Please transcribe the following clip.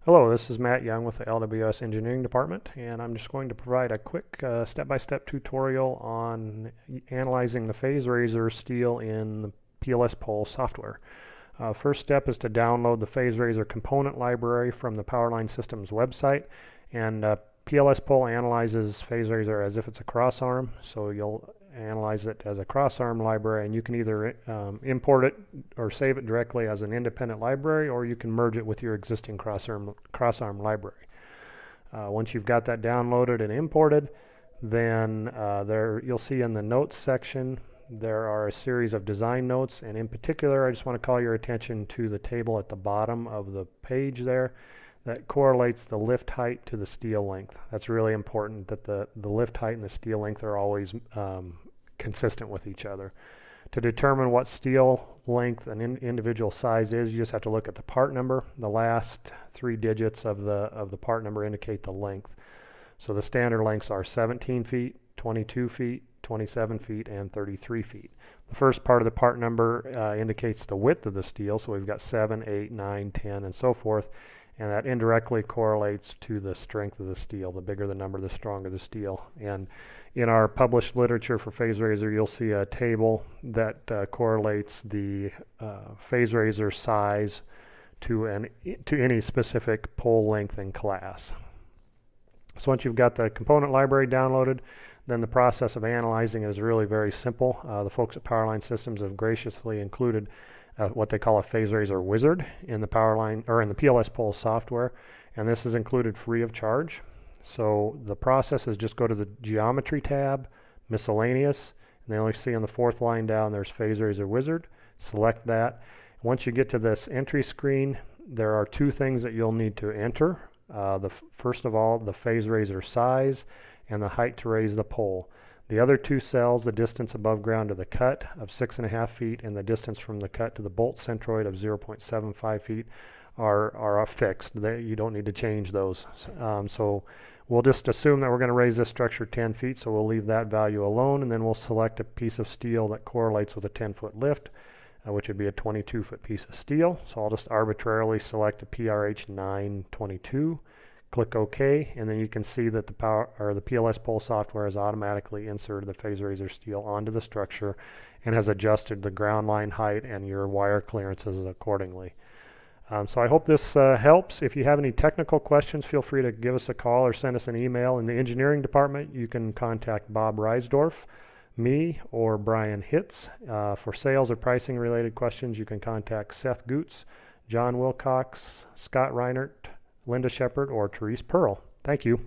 Hello, this is Matt Young with the LWS Engineering Department, and I'm just going to provide a quick step-by-step tutorial on analyzing the PhaseRaiser steel in the PLS pole software. First step is to download the PhaseRaiser component library from the Powerline Systems website, and PLS pole analyzes PhaseRaiser as if it's a cross-arm, so you'll analyze it as a cross-arm library, and you can either import it or save it directly as an independent library, or you can merge it with your existing cross-arm library. Once you've got that downloaded and imported, then there you'll see in the notes section there are a series of design notes, and in particular I just want to call your attention to the table at the bottom of the page there that correlates the lift height to the steel length. That's really important that the lift height and the steel length are always consistent with each other. To determine what steel length an individual size is, you just have to look at the part number. The last three digits of the part number indicate the length. So the standard lengths are 17 feet, 22 feet, 27 feet, and 33 feet. The first part of the part number indicates the width of the steel, so we've got 7, 8, 9, 10, and so forth, and that indirectly correlates to the strength of the steel. The bigger the number, the stronger the steel. And in our published literature for PhaseRaiser, you'll see a table that correlates the PhaseRaiser size to any specific pole length and class. So once you've got the component library downloaded, then the process of analyzing it is really very simple. The folks at Powerline Systems have graciously included what they call a PhaseRaiser Wizard in the Powerline or in the PLS pole software, and this is included free of charge. So the process is just go to the Geometry tab, Miscellaneous, and then you'll see on the fourth line down there's PhaseRaiser Wizard. Select that. Once you get to this entry screen, there are two things that you'll need to enter. First of all, the PhaseRaiser size and the height to raise the pole. The other two cells, the distance above ground to the cut of 6.5 feet and the distance from the cut to the bolt centroid of 0.75 feet are fixed. You don't need to change those. So we'll just assume that we're going to raise this structure 10 feet, so we'll leave that value alone, and then we'll select a piece of steel that correlates with a 10-foot lift, which would be a 22-foot piece of steel. So I'll just arbitrarily select a PRH 922. Click OK, and then you can see that the PLS pole software has automatically inserted the PhaseRaiser steel onto the structure and has adjusted the ground line height and your wire clearances accordingly. So I hope this helps. If you have any technical questions, feel free to give us a call or send us an email. In the engineering department, you can contact Bob Reisdorf, me, or Brian Hitz. For sales or pricing related questions, you can contact Seth Goots, John Wilcox, Scott Reinert, Linda Shepard, or Therese Pearl. Thank you.